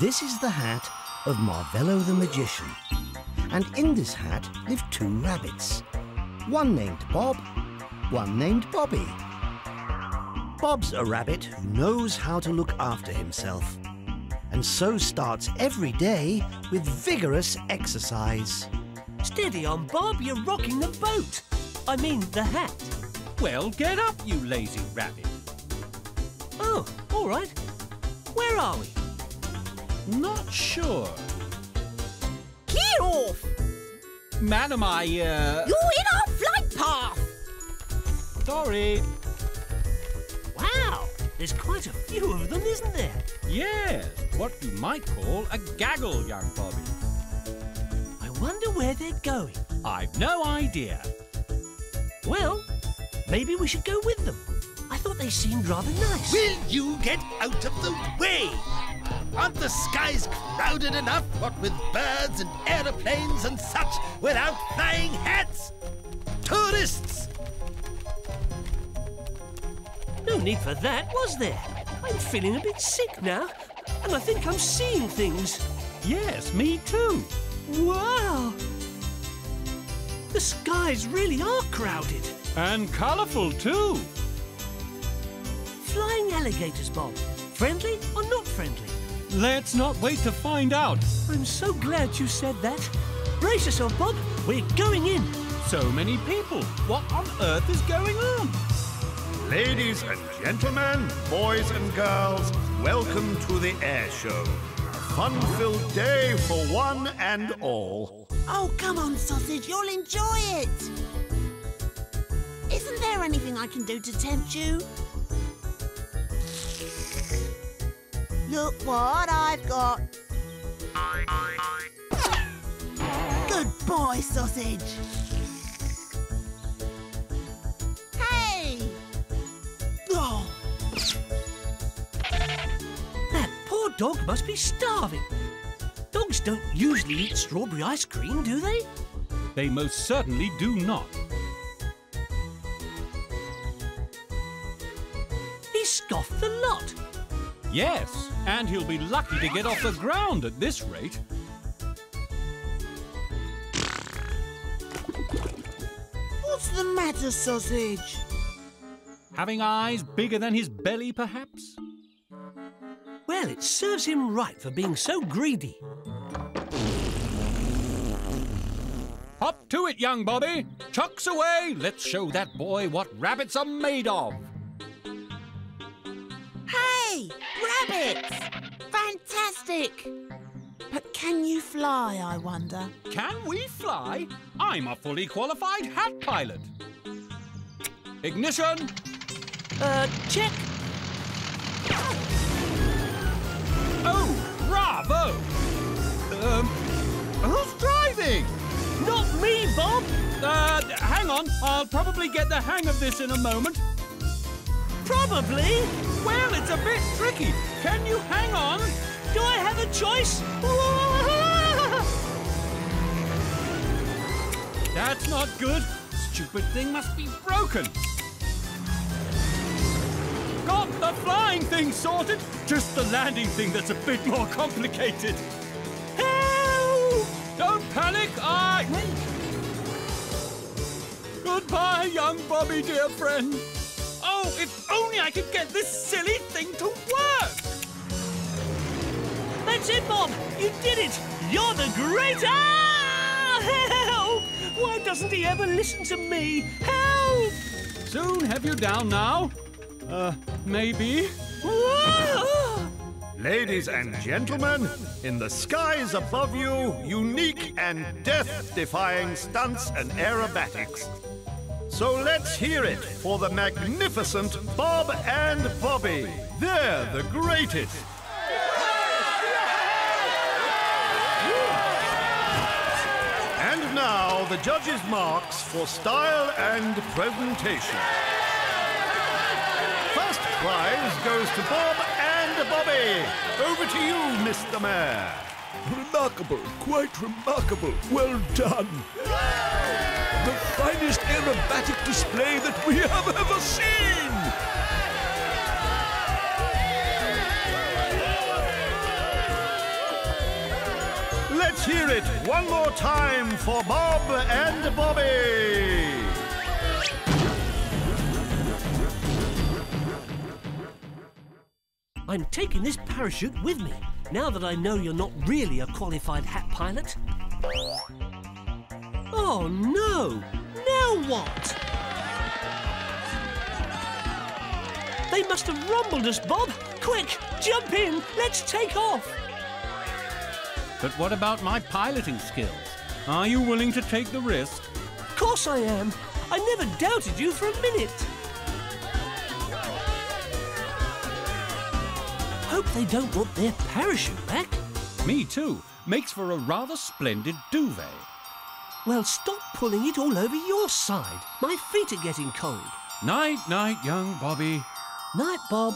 This is the hat of Marvello the Magician. And in this hat live two rabbits. One named Bob, one named Bobby. Bob's a rabbit who knows how to look after himself, and so starts every day with vigorous exercise. Steady on, Bob, you're rocking the boat. I mean, the hat. Well, get up, you lazy rabbit. Oh, all right. Where are we? Not sure. Clear off! Madam, You're in our flight path! Sorry. Wow, there's quite a few of them, isn't there? Yes, what you might call a gaggle, young Bobby. I wonder where they're going. I've no idea. Well, maybe we should go with them. I thought they seemed rather nice. Will you get out of the way? Aren't the skies crowded enough, what with birds and aeroplanes and such, without flying hats? Tourists! No need for that, was there? I'm feeling a bit sick now, and I think I'm seeing things. Yes, me too. Wow! The skies really are crowded. And colourful too. Flying alligators, Bob. Friendly or not friendly? Let's not wait to find out. I'm so glad you said that. Brace yourself, Bob. We're going in. So many people. What on earth is going on? Ladies and gentlemen, boys and girls, welcome to the Airshow. A fun-filled day for one and all. Oh, come on, Sausage, you'll enjoy it. Isn't there anything I can do to tempt you? Look what I've got. Good boy, Sausage. Hey! Oh. That poor dog must be starving. Dogs don't usually eat strawberry ice cream, do they? They most certainly do not. He scoffed the lot. Yes, and he'll be lucky to get off the ground at this rate. What's the matter, Sausage? Having eyes bigger than his belly, perhaps? Well, it serves him right for being so greedy. Hop to it, young Bobby. Chucks away. Let's show that boy what rabbits are made of. Hey! Rabbits! Fantastic! But can you fly, I wonder? Can we fly? I'm a fully qualified hat pilot. Ignition. Check. Oh, bravo! Who's driving? Not me, Bob. Hang on. I'll probably get the hang of this in a moment. Probably. Well, it's a bit tricky. Can you hang on? Do I have a choice? That's not good. Stupid thing must be broken. Got the flying thing sorted. Just the landing thing that's a bit more complicated. Help! Don't panic. Goodbye, young Bobby, dear friend. Oh, if only I could get this silly thing to work! That's it, Bob. You did it. You're the great... Help! Why doesn't he ever listen to me? Help! Soon have you down now. Maybe. Ladies and gentlemen, in the skies above you, unique and death-defying stunts and aerobatics. So let's hear it for the magnificent Bob and Bobby. They're the greatest. And now the judges' marks for style and presentation. First prize goes to Bob and Bobby. Over to you, Mr. Mayor. Remarkable, quite remarkable. Well done. The finest aerobatic display that we have ever seen! let's hear it one more time for Bob and Bobby. I'm taking this parachute with me, now that I know you're not really a qualified hat pilot. Oh, no! Now what? They must have rumbled us, Bob! Quick, jump in! Let's take off! But what about my piloting skills? Are you willing to take the risk? Of course I am! I never doubted you for a minute! Hope they don't want their parachute back. Me too. Makes for a rather splendid duvet. Well, stop pulling it all over your side. My feet are getting cold. Night, night, young Bobby. Night, Bob.